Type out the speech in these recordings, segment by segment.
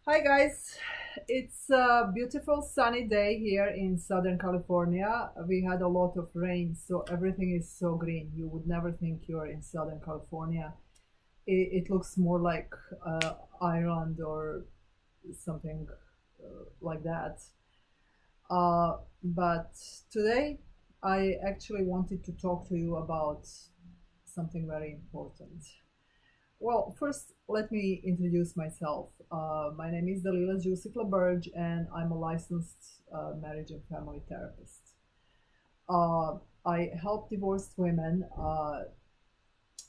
Hi guys, it's a beautiful sunny day here in Southern California. We had a lot of rain, so everything is so green. You would never think you're in Southern California. It looks more like Ireland or something like that. But today I actually wanted to talk to you about something very important. Well, first, let me introduce myself. My name is Dalila Jusik Laberge, and I'm a licensed marriage and family therapist. Uh, I help divorced women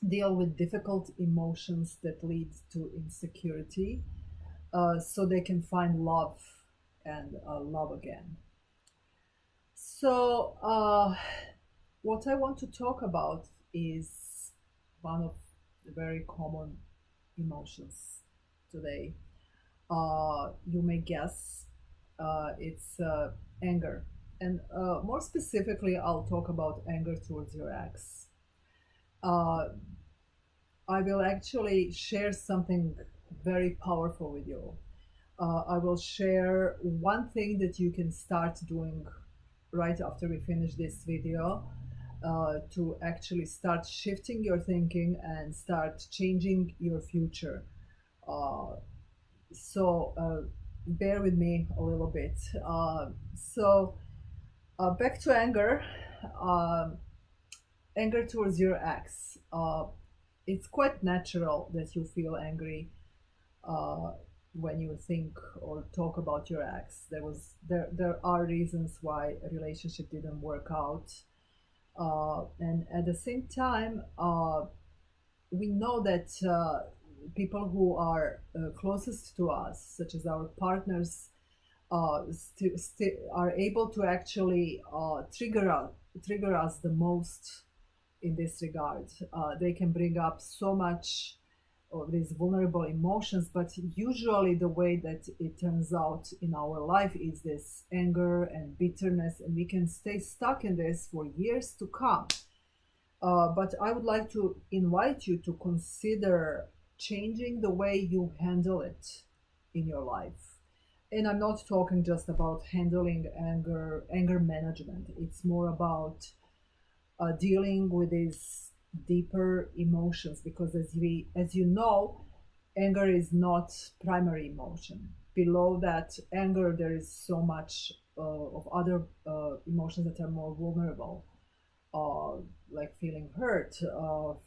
deal with difficult emotions that lead to insecurity so they can find love and love again. So, what I want to talk about is one of the very common emotions today. You may guess it's anger. And more specifically, I'll talk about anger towards your ex. Uh, I will actually share something very powerful with you. I will share one thing that you can start doing right after we finish this video to actually start shifting your thinking and start changing your future. Uh, so bear with me a little bit. Back to anger. Um Anger towards your ex. It's quite natural that you feel angry uh, when you think or talk about your ex. There are reasons why a relationship didn't work out, and at the same time, we know that people who are closest to us, such as our partners, are able to actually trigger us the most in this regard. They can bring up so much of these vulnerable emotions, but usually the way that it turns out in our life is this anger and bitterness, and we can stay stuck in this for years to come. But I would like to invite you to consider changing the way you handle it in your life. And I'm not talking just about handling anger management. It's more about dealing with these deeper emotions, because as you know, anger is not primary emotion. Below that anger, there is so much of other emotions that are more vulnerable, uh, like feeling hurt,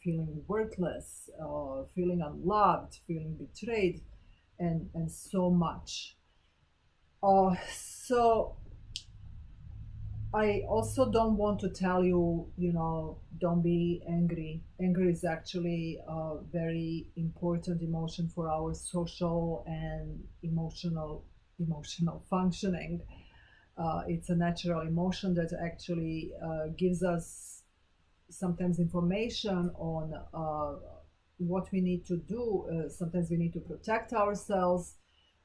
feeling worthless, feeling unloved, feeling betrayed, and so much. So I also don't want to tell you, don't be angry. Anger is actually a very important emotion for our social and emotional functioning. It's a natural emotion that actually gives us sometimes information on what we need to do. Sometimes we need to protect ourselves,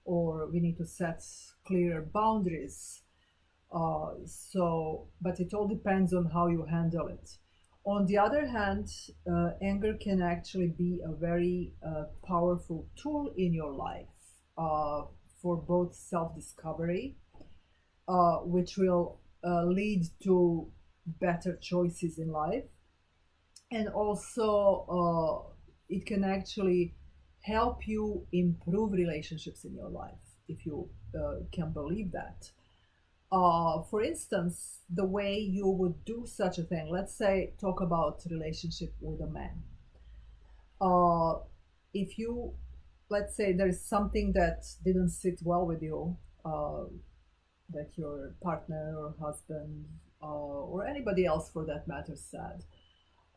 or we need to set clear boundaries. But it all depends on how you handle it. On the other hand, anger can actually be a very powerful tool in your life for both self discovery, which will lead to better choices in life, and also it can actually help you improve relationships in your life, if you can believe that. For instance, the way you would do such a thing, let's say, talk about relationship with a man. Uh, if you, let's say, there's something that didn't sit well with you, uh, that your partner or husband or anybody else for that matter said,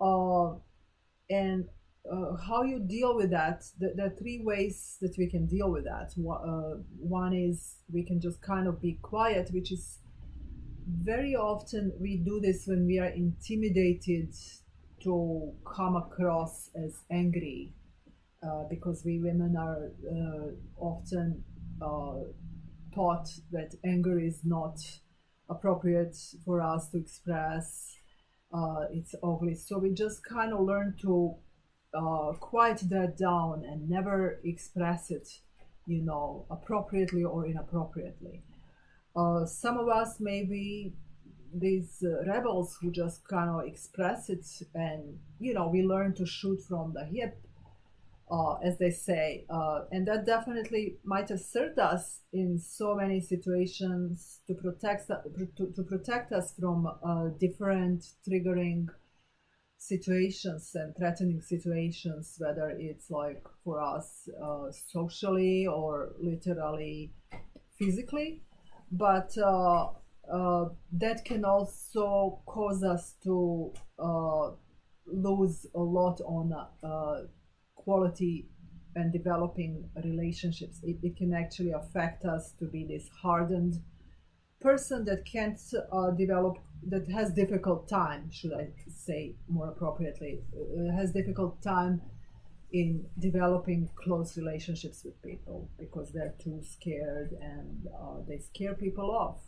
uh, and how you deal with that. There are three ways that we can deal with that. One is we can just kind of be quiet, which is very often we do this when we are intimidated to come across as angry, because we women are often uh, taught that anger is not appropriate for us to express. It's ugly. So we just kind of learn to quiet that down and never express it appropriately or inappropriately. Some of us may be these rebels who just kind of express it, and we learn to shoot from the hip, as they say, and that definitely might assert us in so many situations to protect us from different triggering situations and threatening situations, whether it's like for us socially or literally physically. But that can also cause us to lose a lot on quality and developing relationships. It can actually affect us to be this hardened person that can't develop, that has difficult time, should I say more appropriately, has difficult time in developing close relationships with people because they're too scared, and they scare people off.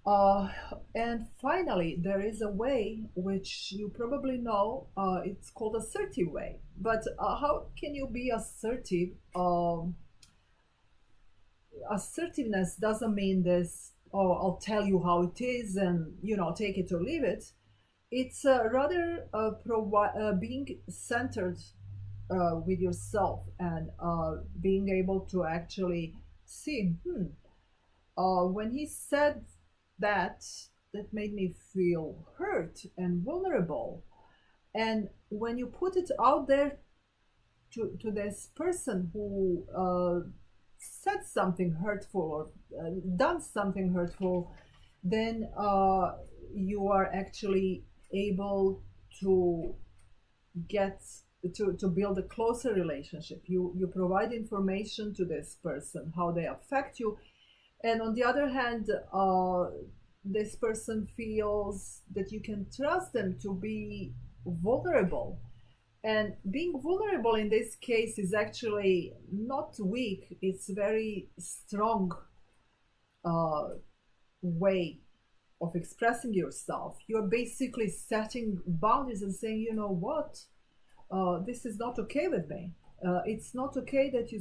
Uh, and finally, there is a way which you probably know. It's called assertive way. But how can you be assertive? Assertiveness doesn't mean this. Oh, I'll tell you how it is, and take it or leave it. It's rather being centered with yourself, and being able to actually see, when he said that, that made me feel hurt and vulnerable. And when you put it out there to this person who said something hurtful or done something hurtful, then you are actually able to get to build a closer relationship. You provide information to this person how they affect you, and on the other hand, this person feels that you can trust them to be vulnerable. And being vulnerable in this case is actually not weak, it's very strong uh, way of expressing yourself. You're basically setting boundaries and saying, you know what, this is not okay with me. It's not okay that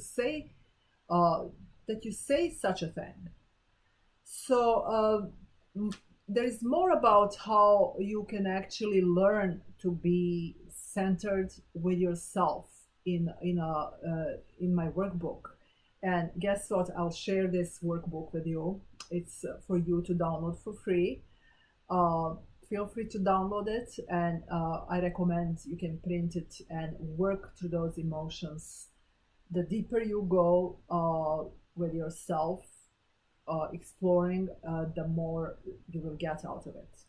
uh, you say such a thing. So there is more about how you can actually learn to be centered with yourself in my workbook. And guess what? I'll share this workbook with you. It's for you to download for free. Uh, Feel free to download it, and I recommend you can print it and work through those emotions. The deeper you go with yourself, exploring, the more you will get out of it.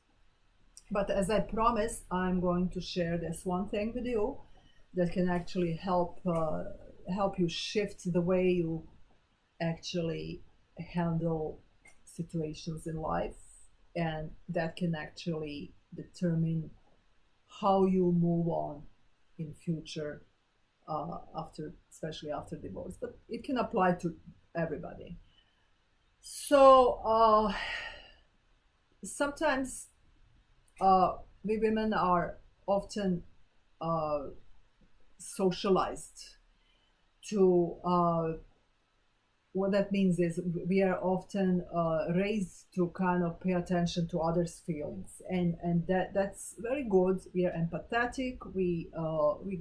But as I promised, I'm going to share this one thing with you that can actually help you shift the way you actually handle situations in life, and that can actually determine how you move on in future, after, especially after divorce. But it can apply to everybody. So sometimes we women are often uh, socialized to what that means is we are often raised to kind of pay attention to others' feelings, and that's very good. We are empathetic. We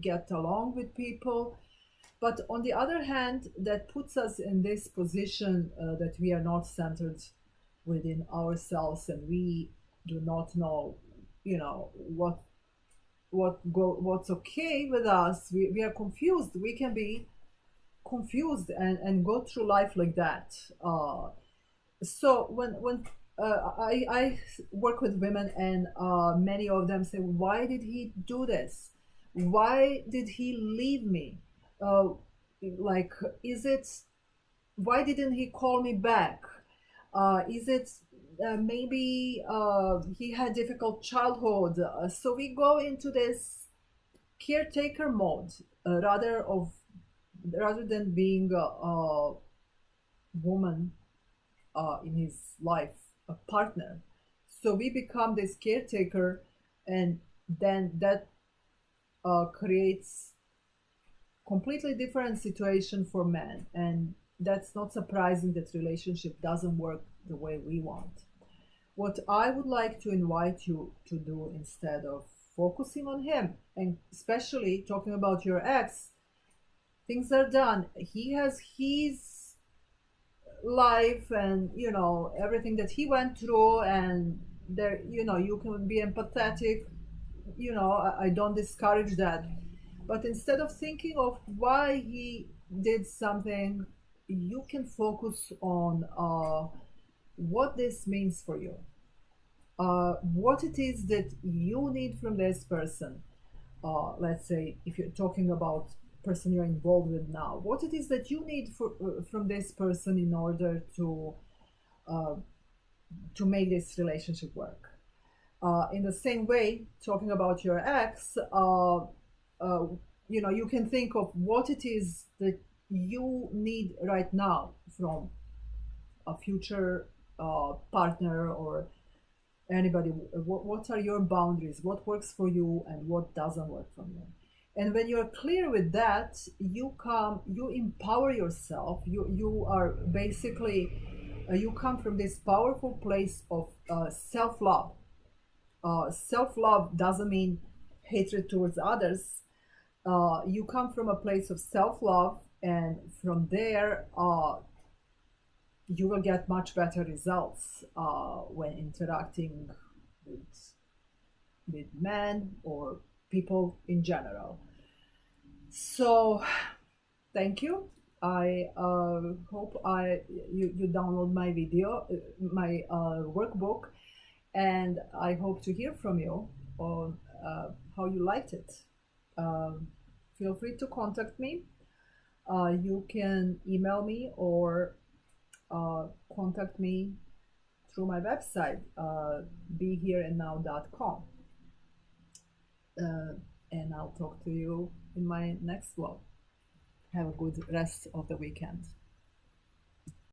get along with people, but on the other hand, that puts us in this position that we are not centered within ourselves, and we do not know, what's okay with us. We are confused. We can be confused and go through life like that. So when I work with women, and many of them say, "Why did he do this? Why did he leave me? Uh, like, is it? Why didn't he call me back? Is it maybe he had difficult childhood?" So we go into this caretaker mode, rather than being a woman in his life, a partner. So we become this caretaker, and then that creates completely different situation for men, and that's not surprising that relationship doesn't work the way we want. What I would like to invite you to do, instead of focusing on him and especially talking about your ex, things are done. He has his life, and everything that he went through, and there, you can be empathetic. I don't discourage that, but instead of thinking of why he did something, you can focus on what this means for you, what it is that you need from this person. Let's say if you're talking about person you're involved with now, what it is that you need from this person in order uh, to make this relationship work. In the same way, talking about your ex, you can think of what it is that you need right now from a future partner or anybody. What are your boundaries? What works for you and what doesn't work for you? And when you're clear with that, you empower yourself. You are basically, you come from this powerful place of self-love. Self-love doesn't mean hatred towards others. You come from a place of self-love, and from there, you will get much better results when interacting with men or people in general. So, thank you. I hope you download my video, my workbook, and I hope to hear from you on how you liked it. Um, Feel free to contact me. You can email me or contact me through my website, behereandnow.com. And I'll talk to you in my next vlog. Have a good rest of the weekend.